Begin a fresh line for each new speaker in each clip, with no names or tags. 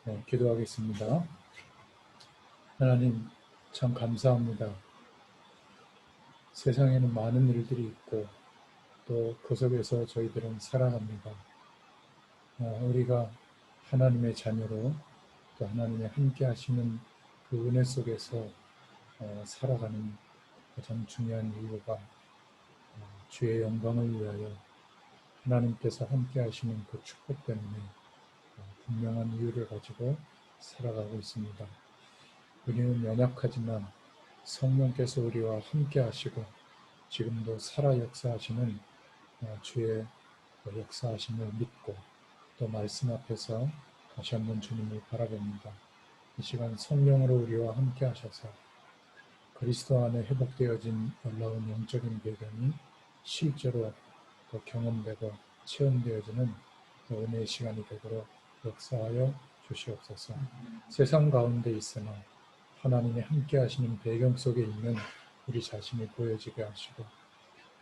네, 기도하겠습니다. 하나님, 참 감사합니다. 세상에는 많은 일들이 있고 또 그 속에서 저희들은 살아갑니다. 우리가 하나님의 자녀로 또 하나님의 함께 하시는 그 은혜 속에서 살아가는 가장 중요한 이유가 주의 영광을 위하여 하나님께서 함께 하시는 그 축복 때문에 분명한 이유를 가지고 살아가고 있습니다. 우리는 연약하지만 성령께서 우리와 함께 하시고 지금도 살아 역사하시는 주의 역사하심을 믿고 또 말씀 앞에서 다시 한번 주님을 바라봅니다. 이 시간 성령으로 우리와 함께 하셔서 그리스도 안에 회복되어진 놀라운 영적인 배경이 실제로 또 경험되고 체험되어지는 은혜의 시간이 되도록 역사하여 주시옵소서. 세상 가운데 있으나 하나님이 함께 하시는 배경 속에 있는 우리 자신이 보여지게 하시고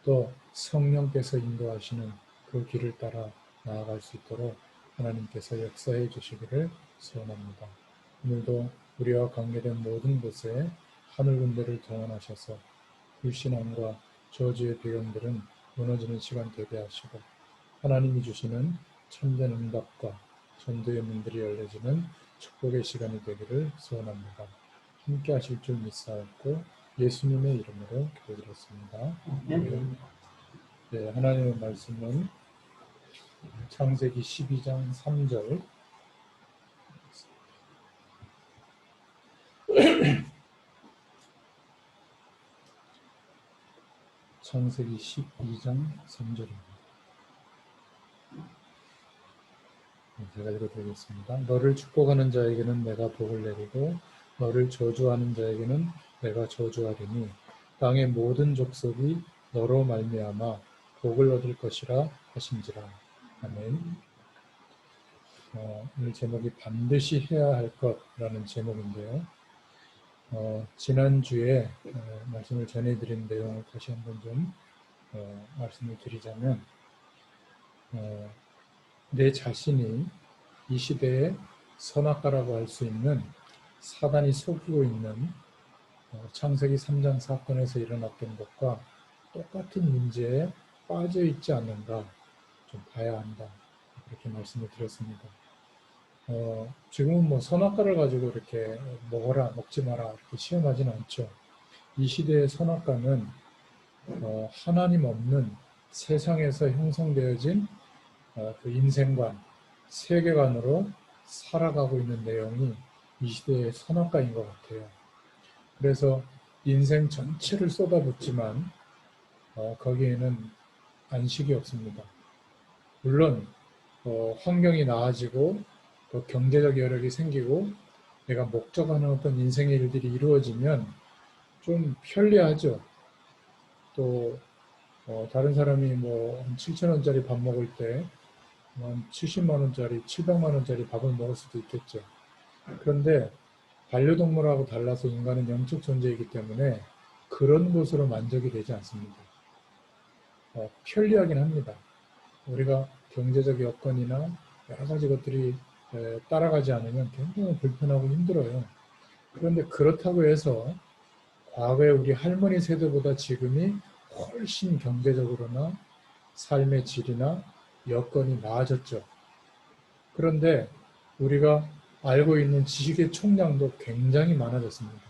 또 성령께서 인도하시는 그 길을 따라 나아갈 수 있도록 하나님께서 역사해 주시기를 소원합니다. 오늘도 우리와 관계된 모든 곳에 하늘 군대를 동원하셔서 불신앙과 저주의 배경들은 무너지는 시간 되게 하시고 하나님이 주시는 참된 응답과 전도의 문들이 열려지는 축복의 시간이 되기를 소원합니다. 함께 하실 줄 믿사옵고 예수님의 이름으로 기도드렸습니다. 아멘. 네, 하나님의 말씀은 창세기 12장 3절 창세기 12장 3절입니다. 제가 읽어드리겠습니다. 너를 축복하는 자에게는 내가 복을 내리고 너를 저주하는 자에게는 내가 저주하리니 땅의 모든 족속이 너로 말미암아 복을 얻을 것이라 하신지라. 아멘. 오늘 제목이 반드시 해야 할 것이라는 제목인데요. 지난주에 말씀을 전해드린 내용을 다시 한번 좀 말씀을 드리자면 내 자신이 이 시대의 선악가라고 할 수 있는 사단이 속이고 있는 창세기 3장 사건에서 일어났던 것과 똑같은 문제에 빠져 있지 않는가 좀 봐야 한다. 그렇게 말씀을 드렸습니다. 지금은 뭐 선악과를 가지고 이렇게 먹어라, 먹지 마라 이렇게 시험하지는 않죠. 이 시대의 선악과는 하나님 없는 세상에서 형성되어진 그 인생관, 세계관으로 살아가고 있는 내용이 이 시대의 선악과인 것 같아요. 그래서 인생 전체를 쏟아붓지만 거기에는 안식이 없습니다. 물론 환경이 나아지고 또 경제적 여력이 생기고 내가 목적하는 어떤 인생의 일들이 이루어지면 좀 편리하죠. 또 다른 사람이 뭐 7,000원짜리 밥 먹을 때 한 70만 원짜리, 700만 원짜리 밥을 먹을 수도 있겠죠. 그런데 반려동물하고 달라서 인간은 영적 존재이기 때문에 그런 것으로 만족이 되지 않습니다. 편리하긴 합니다. 우리가 경제적 여건이나 여러 가지 것들이 따라가지 않으면 굉장히 불편하고 힘들어요. 그런데 그렇다고 해서 과거에 우리 할머니 세대보다 지금이 훨씬 경제적으로나 삶의 질이나 여건이 나아졌죠. 그런데 우리가 알고 있는 지식의 총량도 굉장히 많아졌습니다.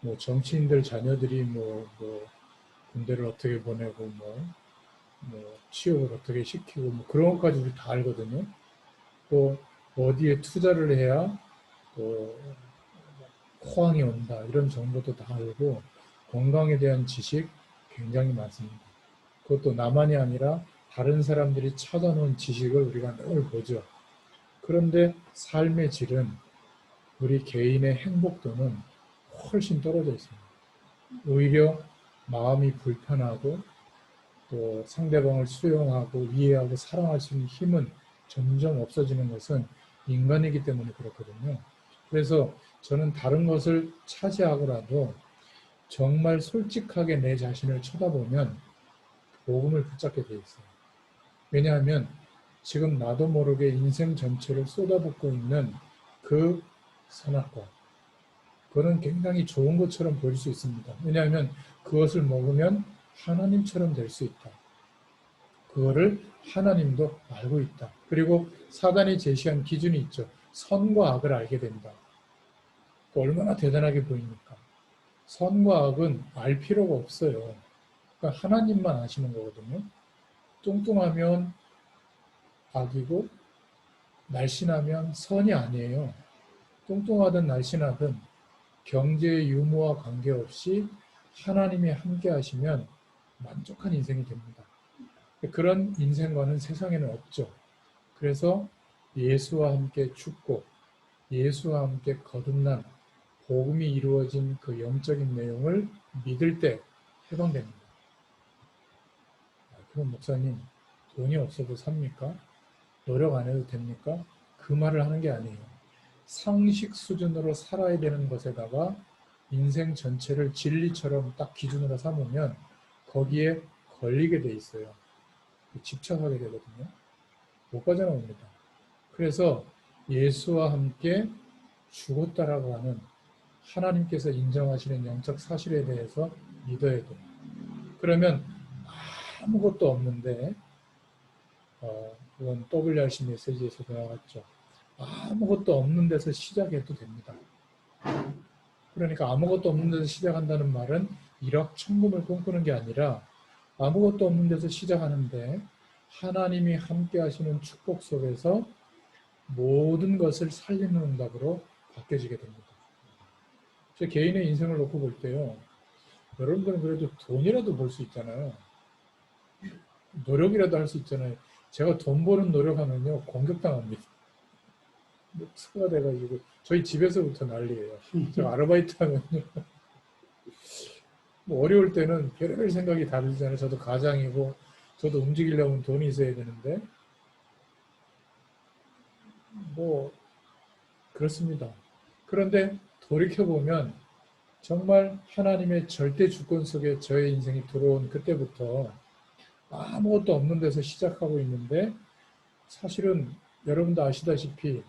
뭐 정치인들 자녀들이 뭐 군대를 어떻게 보내고 뭐 취업을 어떻게 시키고 뭐 그런 것까지 우리 다 알거든요. 또 어디에 투자를 해야 또 호황이 온다 이런 정보도 다 알고 건강에 대한 지식 굉장히 많습니다. 그것도 나만이 아니라 다른 사람들이 찾아놓은 지식을 우리가 늘 보죠. 그런데 삶의 질은 우리 개인의 행복도는 훨씬 떨어져 있습니다. 오히려 마음이 불편하고 또 상대방을 수용하고 이해하고 사랑할 수 있는 힘은 점점 없어지는 것은 인간이기 때문에 그렇거든요. 그래서 저는 다른 것을 차지하고라도 정말 솔직하게 내 자신을 쳐다보면 복음을 붙잡게 돼 있어요. 왜냐하면 지금 나도 모르게 인생 전체를 쏟아붓고 있는 그 선악과, 그거는 굉장히 좋은 것처럼 보일 수 있습니다. 왜냐하면 그것을 먹으면 하나님처럼 될 수 있다. 그거를 하나님도 알고 있다. 그리고 사단이 제시한 기준이 있죠. 선과 악을 알게 된다. 얼마나 대단하게 보입니까? 선과 악은 알 필요가 없어요. 그러니까 하나님만 아시는 거거든요. 뚱뚱하면 악이고 날씬하면 선이 아니에요. 뚱뚱하든 날씬하든 경제의 유무와 관계없이 하나님이 함께 하시면 만족한 인생이 됩니다. 그런 인생관은 세상에는 없죠. 그래서 예수와 함께 죽고 예수와 함께 거듭난 복음이 이루어진 그 영적인 내용을 믿을 때 해방됩니다. 그럼 목사님, 돈이 없어도 삽니까? 노력 안 해도 됩니까? 그 말을 하는 게 아니에요. 상식 수준으로 살아야 되는 것에다가 인생 전체를 진리처럼 딱 기준으로 삼으면 거기에 걸리게 돼 있어요. 집착하게 되거든요. 못 빠져나옵니다. 그래서 예수와 함께 죽었다라고 하는 하나님께서 인정하시는 영적 사실에 대해서 믿어야 돼요. 그러면 아무것도 없는데 그건 WRC 메시지에서 나왔죠. 아무것도 없는 데서 시작해도 됩니다. 그러니까 아무것도 없는 데서 시작한다는 말은 일확천금을 꿈꾸는 게 아니라 아무것도 없는 데서 시작하는데 하나님이 함께 하시는 축복 속에서 모든 것을 살리는 응답으로 바뀌어지게 됩니다. 제 개인의 인생을 놓고 볼 때요. 여러분들은 그래도 돈이라도 벌 수 있잖아요. 노력이라도 할 수 있잖아요. 제가 돈 버는 노력하면요. 공격당합니다. 목사가 돼가지고 저희 집에서부터 난리예요. 제가 아르바이트 하면요. 뭐 어려울 때는 별의별 생각이 다 들잖아요. 저도 가장이고 저도 움직이려면 돈이 있어야 되는데 뭐 그렇습니다. 그런데 돌이켜보면 정말 하나님의 절대 주권 속에 저의 인생이 들어온 그때부터 아무것도 없는 데서 시작하고 있는데 사실은 여러분도 아시다시피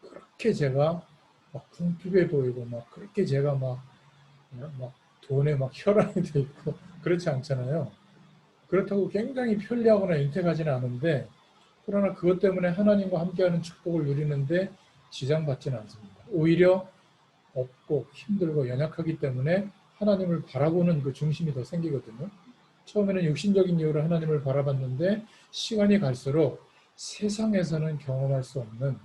그렇게 제가 막 풍부해 보이고 막 그렇게 제가 막 돈에 막 혈안이 돼 있고 그렇지 않잖아요. 그렇다고 굉장히 편리하거나 윤택하지는 않은데 그러나 그것 때문에 하나님과 함께하는 축복을 누리는데 지장받지는 않습니다. 오히려 없고 힘들고 연약하기 때문에 하나님을 바라보는 그 중심이 더 생기거든요. 처음에는 육신적인 이유로 하나님을 바라봤는데 시간이 갈수록 세상에서는 경험할 수 없는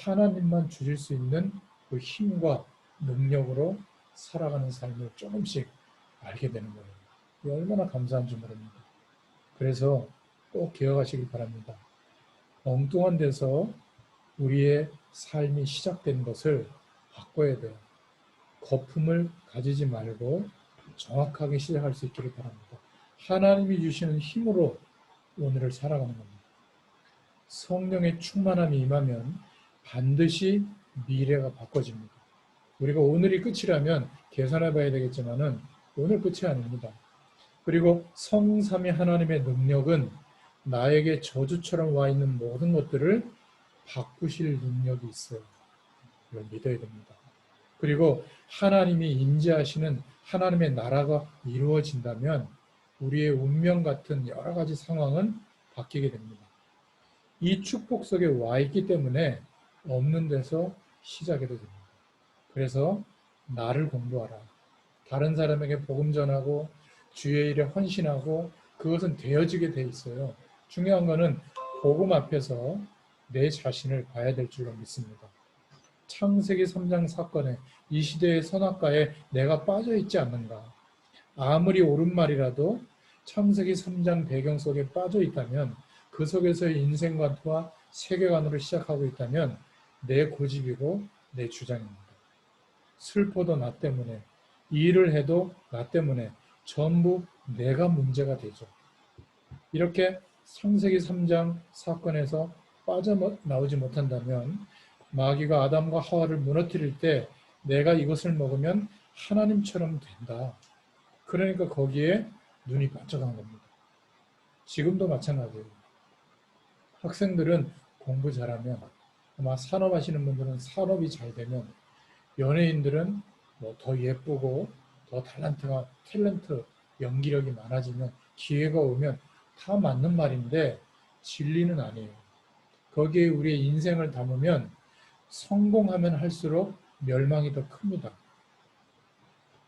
하나님만 주실 수 있는 그 힘과 능력으로 살아가는 삶을 조금씩 알게 되는 거예요. 이게 얼마나 감사한 줄 모릅니다. 그래서 꼭 기억하시길 바랍니다. 엉뚱한 데서 우리의 삶이 시작된 것을 바꿔야 돼요. 거품을 가지지 말고 정확하게 시작할 수 있기를 바랍니다. 하나님이 주시는 힘으로 오늘을 살아가는 겁니다. 성령의 충만함이 임하면 반드시 미래가 바꿔집니다. 우리가 오늘이 끝이라면 계산해 봐야 되겠지만은 오늘 끝이 아닙니다. 그리고 성삼위 하나님의 능력은 나에게 저주처럼 와 있는 모든 것들을 바꾸실 능력이 있어요. 이걸 믿어야 됩니다. 그리고 하나님이 임재하시는 하나님의 나라가 이루어진다면 우리의 운명 같은 여러 가지 상황은 바뀌게 됩니다. 이 축복 속에 와 있기 때문에 없는 데서 시작해도 됩니다. 그래서 나를 공부하라. 다른 사람에게 복음 전하고 주의 일에 헌신하고 그것은 되어지게 돼 있어요. 중요한 거는 복음 앞에서 내 자신을 봐야 될 줄로 믿습니다. 창세기 3장 사건에 이 시대의 선악과에 내가 빠져 있지 않는가. 아무리 옳은 말이라도 창세기 3장 배경 속에 빠져 있다면 그 속에서의 인생관과 세계관으로 시작하고 있다면 내 고집이고 내 주장입니다. 슬퍼도 나 때문에 일을 해도 나 때문에 전부 내가 문제가 되죠. 이렇게 창세기 3장 사건에서 빠져나오지 못한다면 마귀가 아담과 하와를 무너뜨릴 때 내가 이것을 먹으면 하나님처럼 된다. 그러니까 거기에 눈이 반짝한 겁니다. 지금도 마찬가지예요. 학생들은 공부 잘하면 아마 산업하시는 분들은 산업이 잘 되면, 연예인들은 뭐 더 예쁘고 더 탤런트, 연기력이 많아지면, 기회가 오면 다 맞는 말인데 진리는 아니에요. 거기에 우리의 인생을 담으면 성공하면 할수록 멸망이 더 큽니다.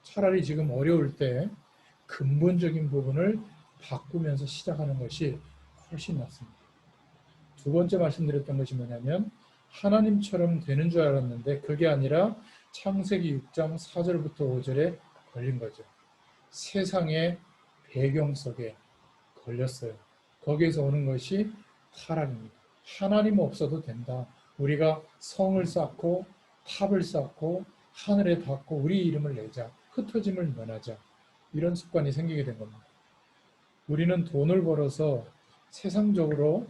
차라리 지금 어려울 때 근본적인 부분을 바꾸면서 시작하는 것이 훨씬 낫습니다. 두 번째 말씀드렸던 것이 뭐냐면, 하나님처럼 되는 줄 알았는데 그게 아니라 창세기 6장 4절부터 5절에 걸린 거죠. 세상의 배경 속에 걸렸어요. 거기에서 오는 것이 타락입니다. 하나님 없어도 된다. 우리가 성을 쌓고 탑을 쌓고 하늘에 닿고 우리 이름을 내자. 흩어짐을 면하자. 이런 습관이 생기게 된 겁니다. 우리는 돈을 벌어서 세상적으로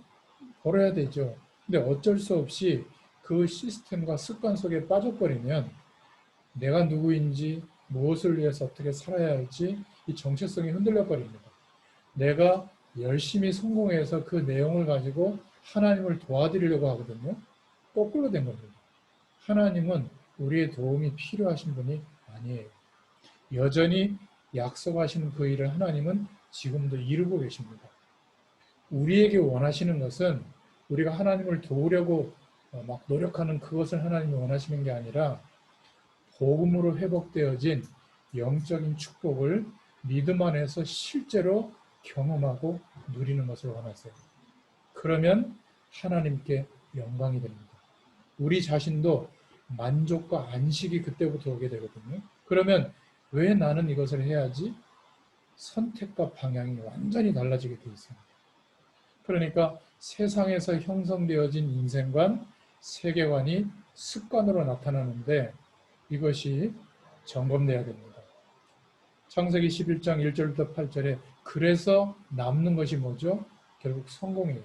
벌어야 되죠. 근데 어쩔 수 없이 그 시스템과 습관 속에 빠져버리면 내가 누구인지, 무엇을 위해서 어떻게 살아야 할지 이 정체성이 흔들려 버립니다. 내가 열심히 성공해서 그 내용을 가지고 하나님을 도와드리려고 하거든요. 거꾸로 된 겁니다. 하나님은 우리의 도움이 필요하신 분이 아니에요. 여전히 약속하신 그 일을 하나님은 지금도 이루고 계십니다. 우리에게 원하시는 것은 우리가 하나님을 도우려고 막 노력하는 그것을 하나님이 원하시는 게 아니라, 복음으로 회복되어진 영적인 축복을 믿음 안에서 실제로 경험하고 누리는 것을 원하세요. 그러면 하나님께 영광이 됩니다. 우리 자신도 만족과 안식이 그때부터 오게 되거든요. 그러면 왜 나는 이것을 해야지? 선택과 방향이 완전히 달라지게 돼 있어요. 그러니까 세상에서 형성되어진 인생관, 세계관이 습관으로 나타나는데 이것이 점검돼야 됩니다. 창세기 11장 1절부터 8절에 그래서 남는 것이 뭐죠? 결국 성공이에요.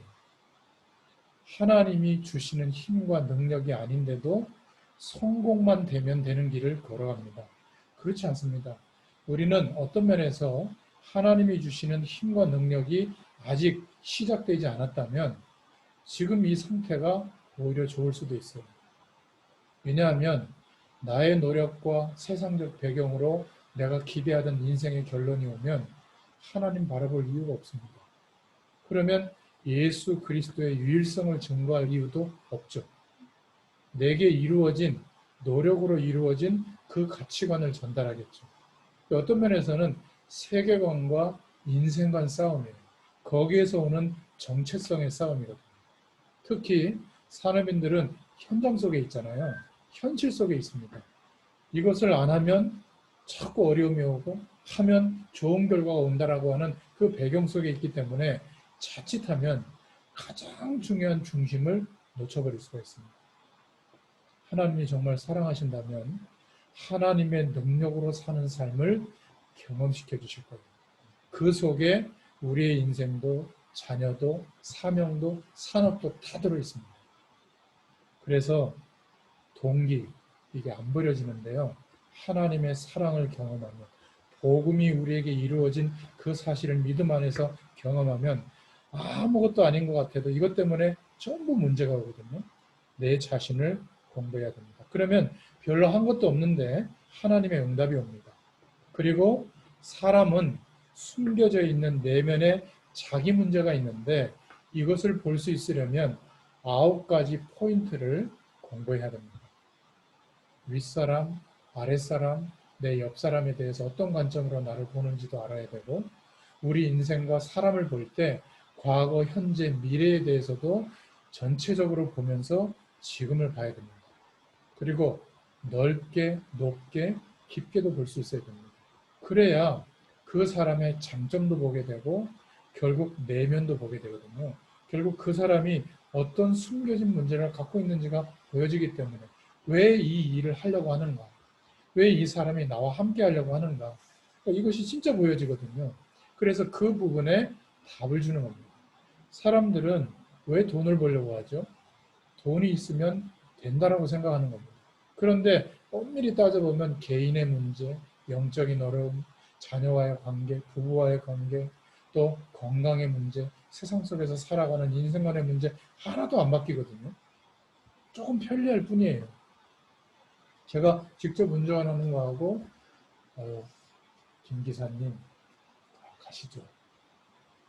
하나님이 주시는 힘과 능력이 아닌데도 성공만 되면 되는 길을 걸어갑니다. 그렇지 않습니다. 우리는 어떤 면에서 하나님이 주시는 힘과 능력이 아직 시작되지 않았다면 지금 이 상태가 오히려 좋을 수도 있어요. 왜냐하면 나의 노력과 세상적 배경으로 내가 기대하던 인생의 결론이 오면 하나님 바라볼 이유가 없습니다. 그러면 예수 그리스도의 유일성을 증거할 이유도 없죠. 내게 이루어진, 노력으로 이루어진 그 가치관을 전달하겠죠. 어떤 면에서는 세계관과 인생관 싸움이에요. 거기에서 오는 정체성의 싸움이거든요. 특히 산업인들은 현장 속에 있잖아요. 현실 속에 있습니다. 이것을 안 하면 자꾸 어려움이 오고, 하면 좋은 결과가 온다라고 하는 그 배경 속에 있기 때문에 자칫하면 가장 중요한 중심을 놓쳐버릴 수가 있습니다. 하나님이 정말 사랑하신다면 하나님의 능력으로 사는 삶을 경험시켜 주실 거예요. 그 속에 우리의 인생도, 자녀도, 사명도, 산업도 다 들어 있습니다. 그래서 동기, 이게 안 버려지는데요. 하나님의 사랑을 경험하며 복음이 우리에게 이루어진 그 사실을 믿음 안에서 경험하면 아무것도 아닌 것 같아도 이것 때문에 전부 문제가 오거든요. 내 자신을 공부해야 됩니다. 그러면 별로 한 것도 없는데 하나님의 응답이 옵니다. 그리고 사람은 숨겨져 있는 내면에 자기 문제가 있는데 이것을 볼 수 있으려면 9가지 포인트를 공부해야 됩니다. 윗사람, 아랫사람, 내 옆사람에 대해서 어떤 관점으로 나를 보는지도 알아야 되고, 우리 인생과 사람을 볼 때 과거, 현재, 미래에 대해서도 전체적으로 보면서 지금을 봐야 됩니다. 그리고 넓게, 높게, 깊게도 볼 수 있어야 됩니다. 그래야 그 사람의 장점도 보게 되고 결국 내면도 보게 되거든요. 결국 그 사람이 어떤 숨겨진 문제를 갖고 있는지가 보여지기 때문에 왜 이 일을 하려고 하는가? 왜 이 사람이 나와 함께 하려고 하는가? 그러니까 이것이 진짜 보여지거든요. 그래서 그 부분에 답을 주는 겁니다. 사람들은 왜 돈을 벌려고 하죠? 돈이 있으면 된다라고 생각하는 겁니다. 그런데 엄밀히 따져보면 개인의 문제, 영적인 어려움, 자녀와의 관계, 부부와의 관계, 또 건강의 문제, 세상 속에서 살아가는 인생관의 문제 하나도 안 바뀌거든요. 조금 편리할 뿐이에요. 제가 직접 운전하는 거하고 김 기사님 가시죠.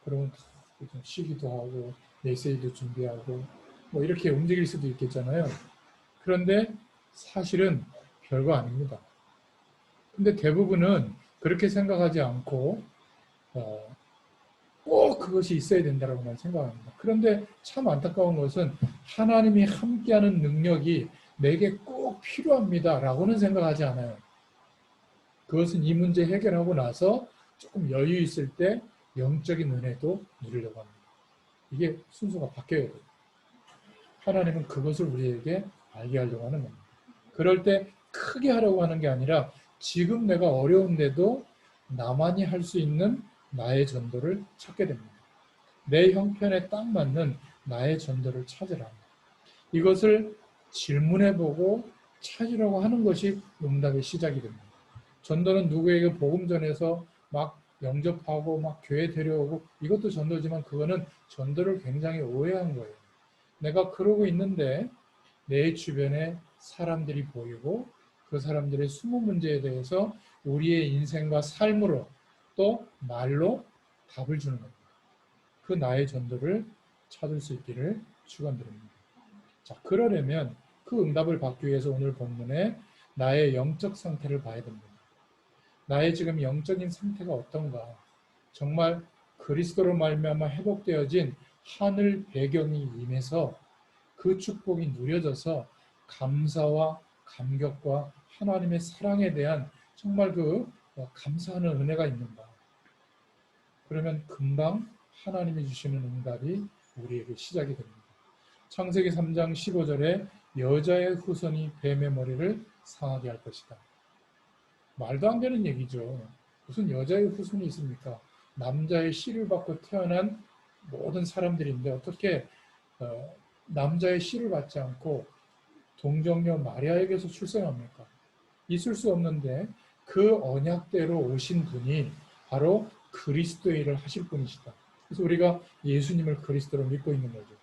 그러면 좀 쉬기도 하고 메시지도 준비하고 뭐 이렇게 움직일 수도 있겠잖아요. 그런데 사실은 별거 아닙니다. 근데 대부분은 그렇게 생각하지 않고 꼭 그것이 있어야 된다고만 생각합니다. 그런데 참 안타까운 것은 하나님이 함께하는 능력이 내게 꼭 필요합니다라고는 생각하지 않아요. 그것은 이 문제 해결하고 나서 조금 여유 있을 때 영적인 은혜도 누리려고 합니다. 이게 순서가 바뀌어야 돼요. 하나님은 그것을 우리에게 알게 하려고 하는 겁니다. 그럴 때 크게 하려고 하는 게 아니라 지금 내가 어려운데도 나만이 할 수 있는 나의 전도를 찾게 됩니다. 내 형편에 딱 맞는 나의 전도를 찾으라. 이것을 질문해보고 찾으려고 하는 것이 응답의 시작이 됩니다. 전도는 누구에게 복음 전해서 막 영접하고 막 교회 데려오고 이것도 전도지만 그거는 전도를 굉장히 오해한 거예요. 내가 그러고 있는데 내 주변에 사람들이 보이고 그 사람들의 숨은 문제에 대해서 우리의 인생과 삶으로 또 말로 답을 주는 겁니다. 그 나의 전도를 찾을 수 있기를 축원드립니다. 자, 그러려면 그 응답을 받기 위해서 오늘 본문에 나의 영적 상태를 봐야 됩니다. 나의 지금 영적인 상태가 어떤가? 정말 그리스도로 말미암아 회복되어진 하늘 배경이 임해서 그 축복이 누려져서 감사와 감격과 하나님의 사랑에 대한 정말 그 감사하는 은혜가 있는가? 그러면 금방 하나님이 주시는 응답이 우리에게 시작이 됩니다. 창세기 3장 15절에 여자의 후손이 뱀의 머리를 상하게 할 것이다. 말도 안 되는 얘기죠. 무슨 여자의 후손이 있습니까? 남자의 씨를 받고 태어난 모든 사람들인데 어떻게 남자의 씨를 받지 않고 동정녀 마리아에게서 출생합니까? 있을 수 없는데 그 언약대로 오신 분이 바로 그리스도의 일을 하실 분이시다. 그래서 우리가 예수님을 그리스도로 믿고 있는 거죠.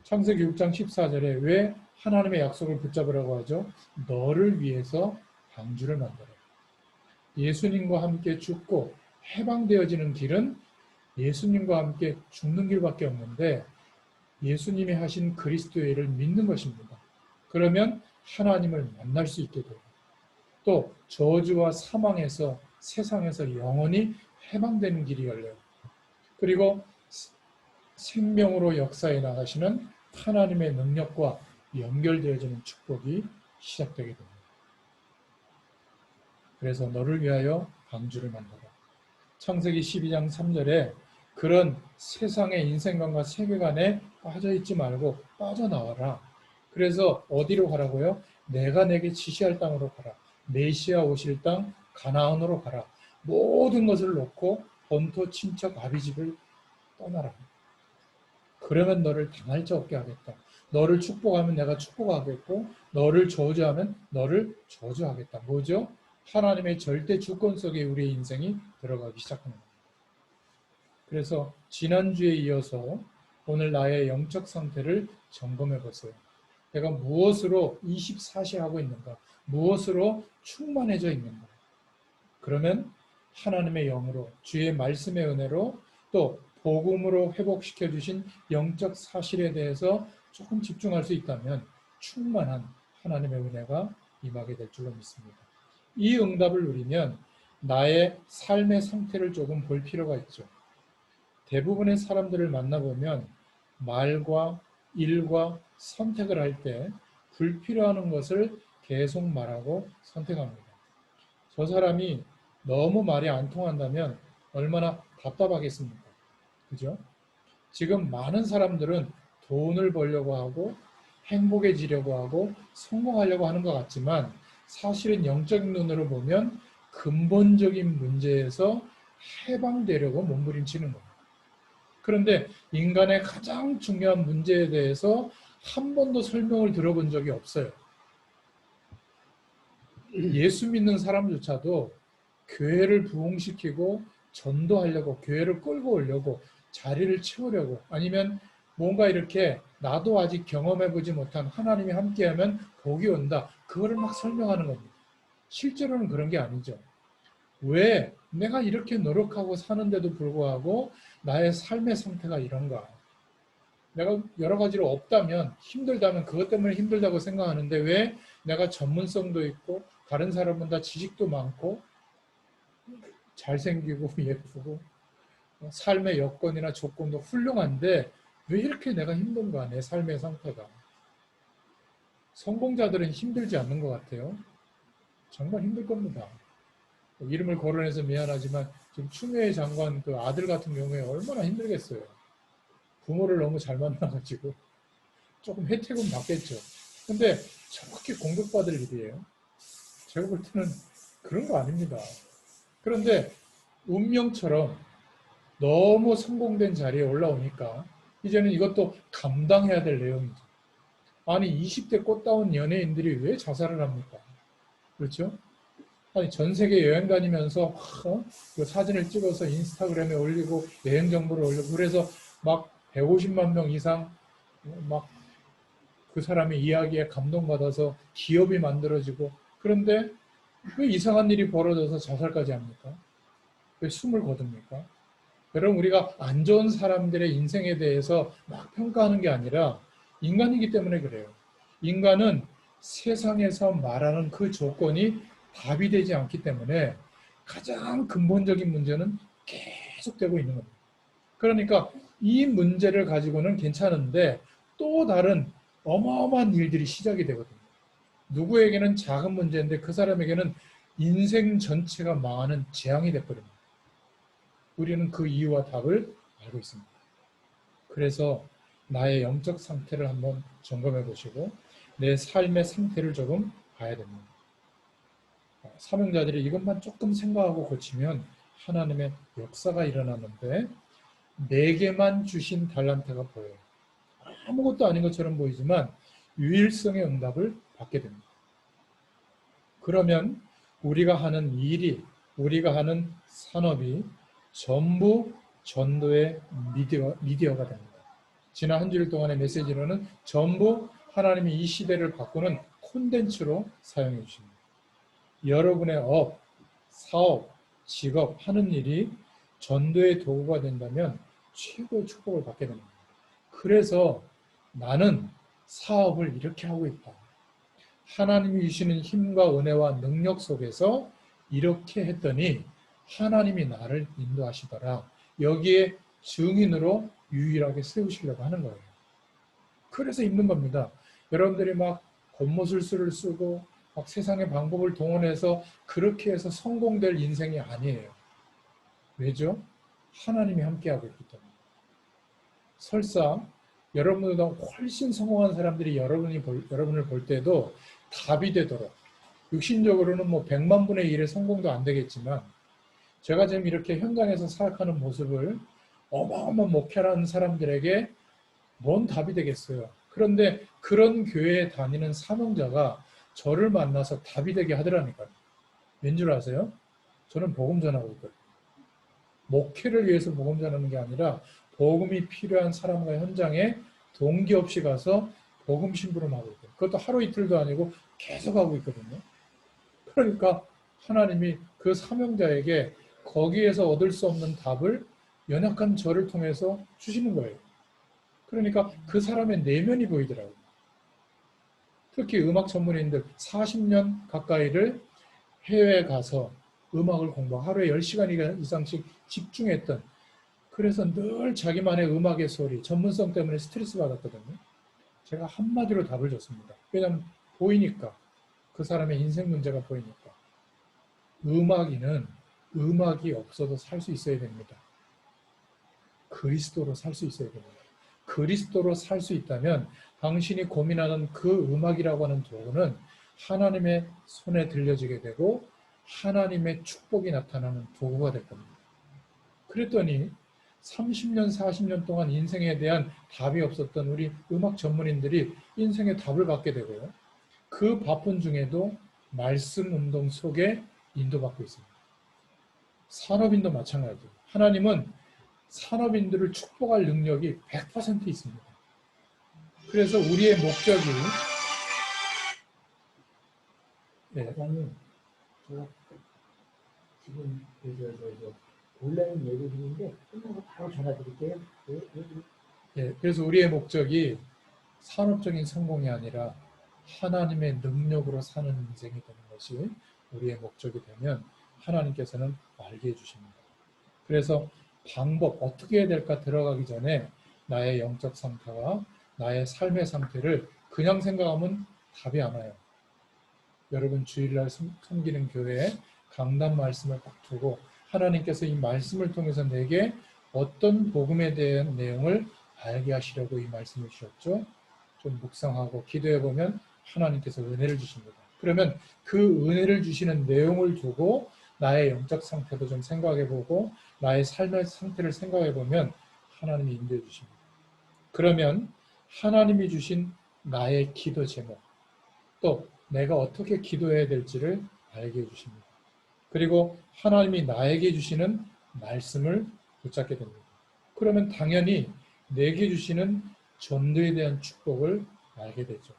창세기 6장 14절에 왜 하나님의 약속을 붙잡으라고 하죠? 너를 위해서 방주를 만들어. 예수님과 함께 죽고 해방되어지는 길은 예수님과 함께 죽는 길밖에 없는데 예수님이 하신 그리스도의 일을 믿는 것입니다. 그러면 하나님을 만날 수 있게 되고 또 저주와 사망에서 세상에서 영원히 해방되는 길이 열려요. 그리고 생명으로 역사해 나가시는 하나님의 능력과 연결되어지는 축복이 시작되게 됩니다. 그래서 너를 위하여 방주를 만들어. 창세기 12장 3절에 그런 세상의 인생관과 세계관에 빠져있지 말고 빠져나와라. 그래서 어디로 가라고요? 내가 내게 지시할 땅으로 가라. 메시아 오실 땅 가나안으로 가라. 모든 것을 놓고 본토 친척 아비집을 떠나라. 그러면 너를 당할 자 없게 하겠다. 너를 축복하면 내가 축복하겠고 너를 저주하면 너를 저주하겠다. 뭐죠? 하나님의 절대 주권 속에 우리의 인생이 들어가기 시작하는 겁니다. 그래서 지난주에 이어서 오늘 나의 영적 상태를 점검해 보세요. 내가 무엇으로 24시 하고 있는가? 무엇으로 충만해져 있는가? 그러면 하나님의 영으로 주의 말씀의 은혜로 또 복음으로 회복시켜 주신 영적 사실에 대해서 조금 집중할 수 있다면 충만한 하나님의 은혜가 임하게 될 줄로 믿습니다. 이 응답을 누리면 나의 삶의 상태를 조금 볼 필요가 있죠. 대부분의 사람들을 만나보면 말과 일과 선택을 할 때 불필요한 것을 계속 말하고 선택합니다. 저 사람이 너무 말이 안 통한다면 얼마나 답답하겠습니까? 그죠? 지금 많은 사람들은 돈을 벌려고 하고 행복해지려고 하고 성공하려고 하는 것 같지만 사실은 영적인 눈으로 보면 근본적인 문제에서 해방되려고 몸부림치는 거예요. 그런데 인간의 가장 중요한 문제에 대해서 한 번도 설명을 들어본 적이 없어요. 예수 믿는 사람조차도 교회를 부흥시키고 전도하려고 교회를 끌고 오려고 자리를 채우려고 아니면 뭔가 이렇게 나도 아직 경험해보지 못한 하나님이 함께하면 복이 온다. 그거를 막 설명하는 겁니다. 실제로는 그런 게 아니죠. 왜 내가 이렇게 노력하고 사는데도 불구하고 나의 삶의 상태가 이런가? 내가 여러 가지로 없다면, 힘들다면 그것 때문에 힘들다고 생각하는데 왜 내가 전문성도 있고 다른 사람보다 지식도 많고 잘생기고 예쁘고 삶의 여건이나 조건도 훌륭한데 왜 이렇게 내가 힘든가? 내 삶의 상태가. 성공자들은 힘들지 않는 것 같아요. 정말 힘들 겁니다. 이름을 거론해서 미안하지만 지금 추미애 장관 그 아들 같은 경우에 얼마나 힘들겠어요. 부모를 너무 잘 만나가지고 조금 혜택은 받겠죠. 근데 정확히 공격받을 일이에요. 제가 볼 때는 그런 거 아닙니다. 그런데 운명처럼 너무 성공된 자리에 올라오니까 이제는 이것도 감당해야 될 내용이죠. 아니 20대 꽃다운 연예인들이 왜 자살을 합니까? 그렇죠? 아니 전 세계 여행 다니면서 그 사진을 찍어서 인스타그램에 올리고 여행 정보를 올리고 그래서 막 150만 명 이상 막 그 사람의 이야기에 감동받아서 기업이 만들어지고 그런데 왜 이상한 일이 벌어져서 자살까지 합니까? 왜 숨을 거둡니까? 여러분 우리가 안 좋은 사람들의 인생에 대해서 막 평가하는 게 아니라 인간이기 때문에 그래요. 인간은 세상에서 말하는 그 조건이 답이 되지 않기 때문에 가장 근본적인 문제는 계속되고 있는 겁니다. 그러니까 이 문제를 가지고는 괜찮은데 또 다른 어마어마한 일들이 시작이 되거든요. 누구에게는 작은 문제인데 그 사람에게는 인생 전체가 망하는 재앙이 돼버립니다. 우리는 그 이유와 답을 알고 있습니다. 그래서 나의 영적 상태를 한번 점검해 보시고 내 삶의 상태를 조금 봐야 됩니다. 사명자들이 이것만 조금 생각하고 고치면 하나님의 역사가 일어나는데 내게만 주신 달란트가 보여요. 아무것도 아닌 것처럼 보이지만 유일성의 응답을 받게 됩니다. 그러면 우리가 하는 일이, 우리가 하는 산업이 전부 전도의 미디어가 됩니다. 지난 한 주일 동안의 메시지로는 전부 하나님이 이 시대를 바꾸는 콘텐츠로 사용해 주십니다. 여러분의 업, 사업, 직업, 하는 일이 전도의 도구가 된다면 최고의 축복을 받게 됩니다. 그래서 나는 사업을 이렇게 하고 있다. 하나님이 주시는 힘과 은혜와 능력 속에서 이렇게 했더니 하나님이 나를 인도하시더라. 여기에 증인으로 유일하게 세우시려고 하는 거예요. 그래서 있는 겁니다. 여러분들이 막 겉모술수를 쓰고 막 세상의 방법을 동원해서 그렇게 해서 성공될 인생이 아니에요. 왜죠? 하나님이 함께하고 있기 때문에. 설사 여러분보다 훨씬 성공한 사람들이 여러분을 볼 때도 답이 되도록 육신적으로는 뭐 100만 분의 1의 성공도 안 되겠지만 제가 지금 이렇게 현장에서 사역하는 모습을 어마어마한 목회라는 사람들에게 뭔 답이 되겠어요. 그런데 그런 교회에 다니는 사명자가 저를 만나서 답이 되게 하더라니까요. 왠줄 아세요? 저는 복음 전하고 있거든요. 목회를 위해서 복음 전하는 게 아니라 복음이 필요한 사람과 현장에 동기 없이 가서 복음 심부름하고 있거든요. 그것도 하루 이틀도 아니고 계속 하고 있거든요. 그러니까 하나님이 그 사명자에게 거기에서 얻을 수 없는 답을 연약한 저를 통해서 주시는 거예요. 그러니까 그 사람의 내면이 보이더라고요. 특히 음악 전문인들 40년 가까이를 해외에 가서 음악을 공부하고 하루에 10시간 이상씩 집중했던 그래서 늘 자기만의 음악의 소리, 전문성 때문에 스트레스 받았거든요. 제가 한마디로 답을 줬습니다. 왜냐하면 보이니까. 그 사람의 인생 문제가 보이니까. 음악인은 음악이 없어도 살 수 있어야 됩니다. 그리스도로 살 수 있어야 됩니다. 그리스도로 살 수 있다면 당신이 고민하는 그 음악이라고 하는 도구는 하나님의 손에 들려지게 되고 하나님의 축복이 나타나는 도구가 될 겁니다. 그랬더니 30년, 40년 동안 인생에 대한 답이 없었던 우리 음악 전문인들이 인생의 답을 받게 되고요. 그 바쁜 중에도 말씀 운동 속에 인도받고 있습니다. 산업인도 마찬가지예요. 하나님은 산업인들을 축복할 능력이 100% 있습니다. 그래서 우리의 목적이
과장님, 제가 지금 온라인 예배 중인데 끝나고 바로 전화 드릴게요.
그래서 우리의 목적이 산업적인 성공이 아니라 하나님의 능력으로 사는 인생이 되는 것이 우리의 목적이 되면 하나님께서는 알게 해주십니다. 그래서 방법 어떻게 해야 될까 들어가기 전에 나의 영적 상태와 나의 삶의 상태를 그냥 생각하면 답이 안 와요. 여러분 주일날 섬기는 교회에 강단 말씀을 딱 두고 하나님께서 이 말씀을 통해서 내게 어떤 복음에 대한 내용을 알게 하시려고 이 말씀을 주셨죠. 좀 묵상하고 기도해 보면 하나님께서 은혜를 주십니다. 그러면 그 은혜를 주시는 내용을 두고 나의 영적 상태도 좀 생각해 보고 나의 삶의 상태를 생각해 보면 하나님이 인도해 주십니다. 그러면 하나님이 주신 나의 기도 제목 또 내가 어떻게 기도해야 될지를 알게 해주십니다. 그리고 하나님이 나에게 주시는 말씀을 붙잡게 됩니다. 그러면 당연히 내게 주시는 전도에 대한 축복을 알게 되죠.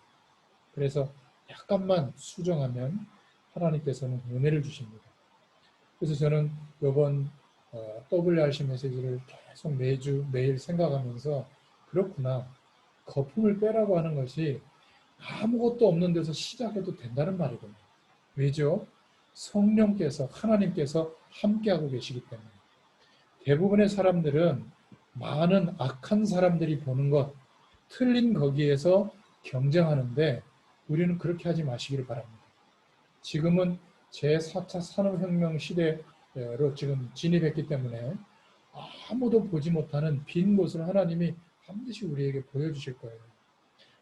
그래서 약간만 수정하면 하나님께서는 은혜를 주십니다. 그래서 저는 이번 WRC 메시지를 계속 매일 생각하면서 그렇구나. 거품을 빼라고 하는 것이 아무것도 없는 데서 시작해도 된다는 말이군요. 왜죠? 성령께서 하나님께서 함께하고 계시기 때문에 대부분의 사람들은 많은 악한 사람들이 보는 것 틀린 거기에서 경쟁하는데 우리는 그렇게 하지 마시기를 바랍니다. 지금은 제4차 산업혁명 시대로 지금 진입했기 때문에 아무도 보지 못하는 빈 곳을 하나님이 반드시 우리에게 보여주실 거예요.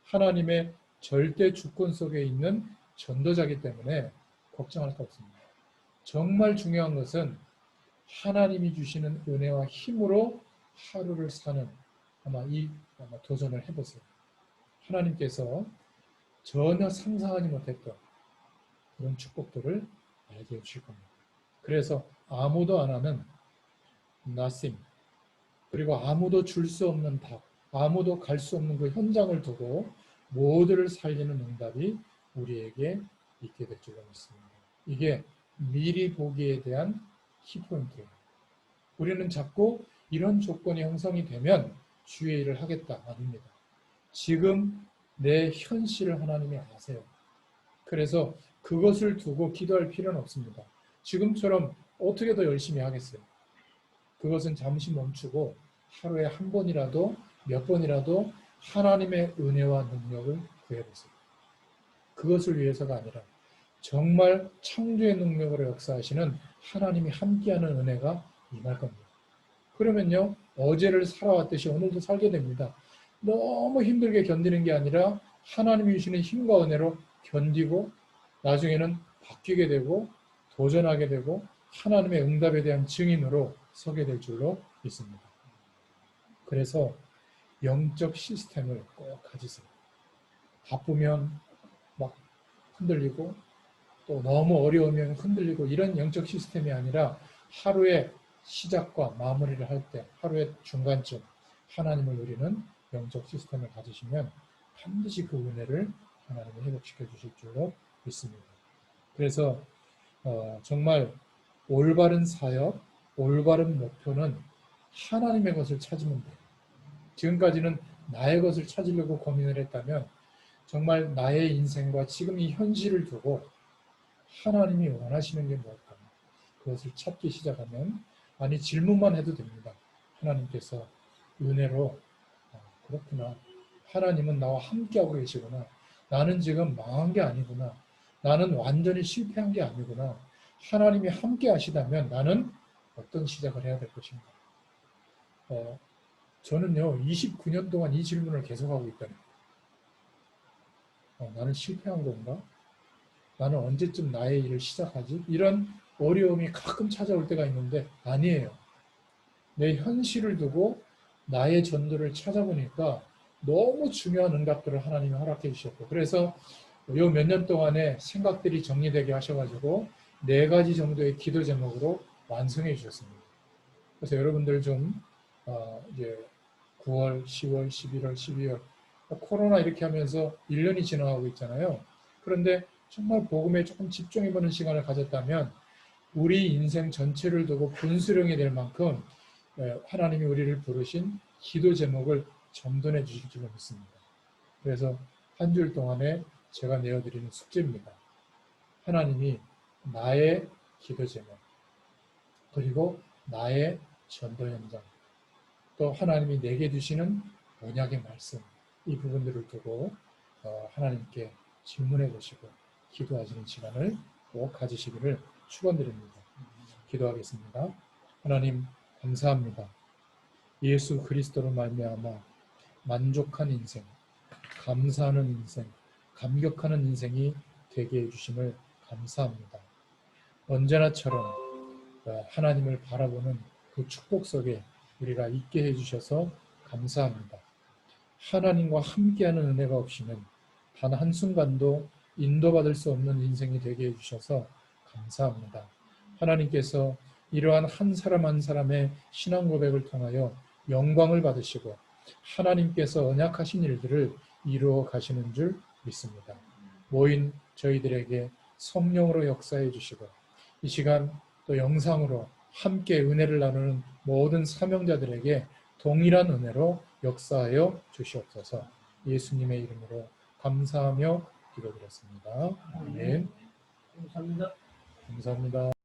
하나님의 절대 주권 속에 있는 전도자이기 때문에 걱정할 거 없습니다. 정말 중요한 것은 하나님이 주시는 은혜와 힘으로 하루를 사는 아마 도전을 해보세요. 하나님께서 전혀 상상하지 못했던 그런 축복들을 알게 해주실 겁니다. 그래서 아무도 안 하는 nothing 그리고 아무도 줄 수 없는 답 아무도 갈 수 없는 그 현장을 두고 모두를 살리는 응답이 우리에게 있게 될 줄로 믿습니다. 이게 미리 보기에 대한 키포인트예요. 우리는 자꾸 이런 조건이 형성이 되면 주의 일을 하겠다 아닙니다. 지금 내 현실을 하나님이 아세요. 그래서 그것을 두고 기도할 필요는 없습니다. 지금처럼 어떻게 더 열심히 하겠어요. 그것은 잠시 멈추고 하루에 한 번이라도 몇 번이라도 하나님의 은혜와 능력을 구해보세요. 그것을 위해서가 아니라 정말 창조의 능력으로 역사하시는 하나님이 함께하는 은혜가 임할 겁니다. 그러면요 어제를 살아왔듯이 오늘도 살게 됩니다. 너무 힘들게 견디는 게 아니라 하나님이 주시는 힘과 은혜로 견디고 나중에는 바뀌게 되고 도전하게 되고 하나님의 응답에 대한 증인으로 서게 될 줄로 믿습니다. 그래서 영적 시스템을 꼭 가지세요. 바쁘면 막 흔들리고 또 너무 어려우면 흔들리고 이런 영적 시스템이 아니라 하루의 시작과 마무리를 할 때 하루의 중간쯤 하나님을 누리는 영적 시스템을 가지시면 반드시 그 은혜를 하나님이 회복시켜 주실 줄로 믿습니다. 그래서 정말 올바른 사역, 올바른 목표는 하나님의 것을 찾으면 돼요. 지금까지는 나의 것을 찾으려고 고민을 했다면 정말 나의 인생과 지금 이 현실을 두고 하나님이 원하시는 게 뭘까? 그것을 찾기 시작하면 아니 질문만 해도 됩니다. 하나님께서 은혜로 그렇구나. 하나님은 나와 함께하고 계시구나. 나는 지금 망한 게 아니구나. 나는 완전히 실패한 게 아니구나. 하나님이 함께 하시다면 나는 어떤 시작을 해야 될 것인가? 저는요 29년 동안 이 질문을 계속하고 있다는 거예요. 나는 실패한 건가? 나는 언제쯤 나의 일을 시작하지? 이런 어려움이 가끔 찾아올 때가 있는데 아니에요. 내 현실을 두고 나의 전도를 찾아보니까 너무 중요한 응답들을 하나님이 허락해 주셨고 그래서 요 몇 년 동안에 생각들이 정리되게 하셔가지고 4가지 정도의 기도 제목으로 완성해 주셨습니다. 그래서 여러분들 좀 이제 9월, 10월, 11월, 12월 코로나 이렇게 하면서 1년이 지나가고 있잖아요. 그런데 정말 복음에 조금 집중해보는 시간을 가졌다면 우리 인생 전체를 두고 분수령이 될 만큼 하나님이 우리를 부르신 기도 제목을 점검해 주실 줄 믿습니다. 그래서 한 줄 동안에 제가 내어드리는 숙제입니다. 하나님이 나의 기도 제목, 그리고 나의 전도 현장, 또 하나님이 내게 주시는 언약의 말씀, 이 부분들을 두고 하나님께 질문해 보시고 기도하시는 시간을 꼭 가지시기를 축원드립니다. 기도하겠습니다. 하나님 감사합니다. 예수 그리스도로 말미암아 만족한 인생, 감사하는 인생, 감격하는 인생이 되게 해주심을 감사합니다. 언제나처럼 하나님을 바라보는 그 축복 속에 우리가 있게 해주셔서 감사합니다. 하나님과 함께하는 은혜가 없이는 단 한순간도 인도받을 수 없는 인생이 되게 해주셔서 감사합니다. 하나님께서 이러한 한 사람 한 사람의 신앙 고백을 통하여 영광을 받으시고 하나님께서 언약하신 일들을 이루어 가시는 줄 믿습니다. 모인 저희들에게 성령으로 역사해 주시고 이 시간 또 영상으로 함께 은혜를 나누는 모든 사명자들에게 동일한 은혜로 역사하여 주시옵소서. 예수님의 이름으로 감사하며 기도드렸습니다. 아멘.
감사합니다.
감사합니다.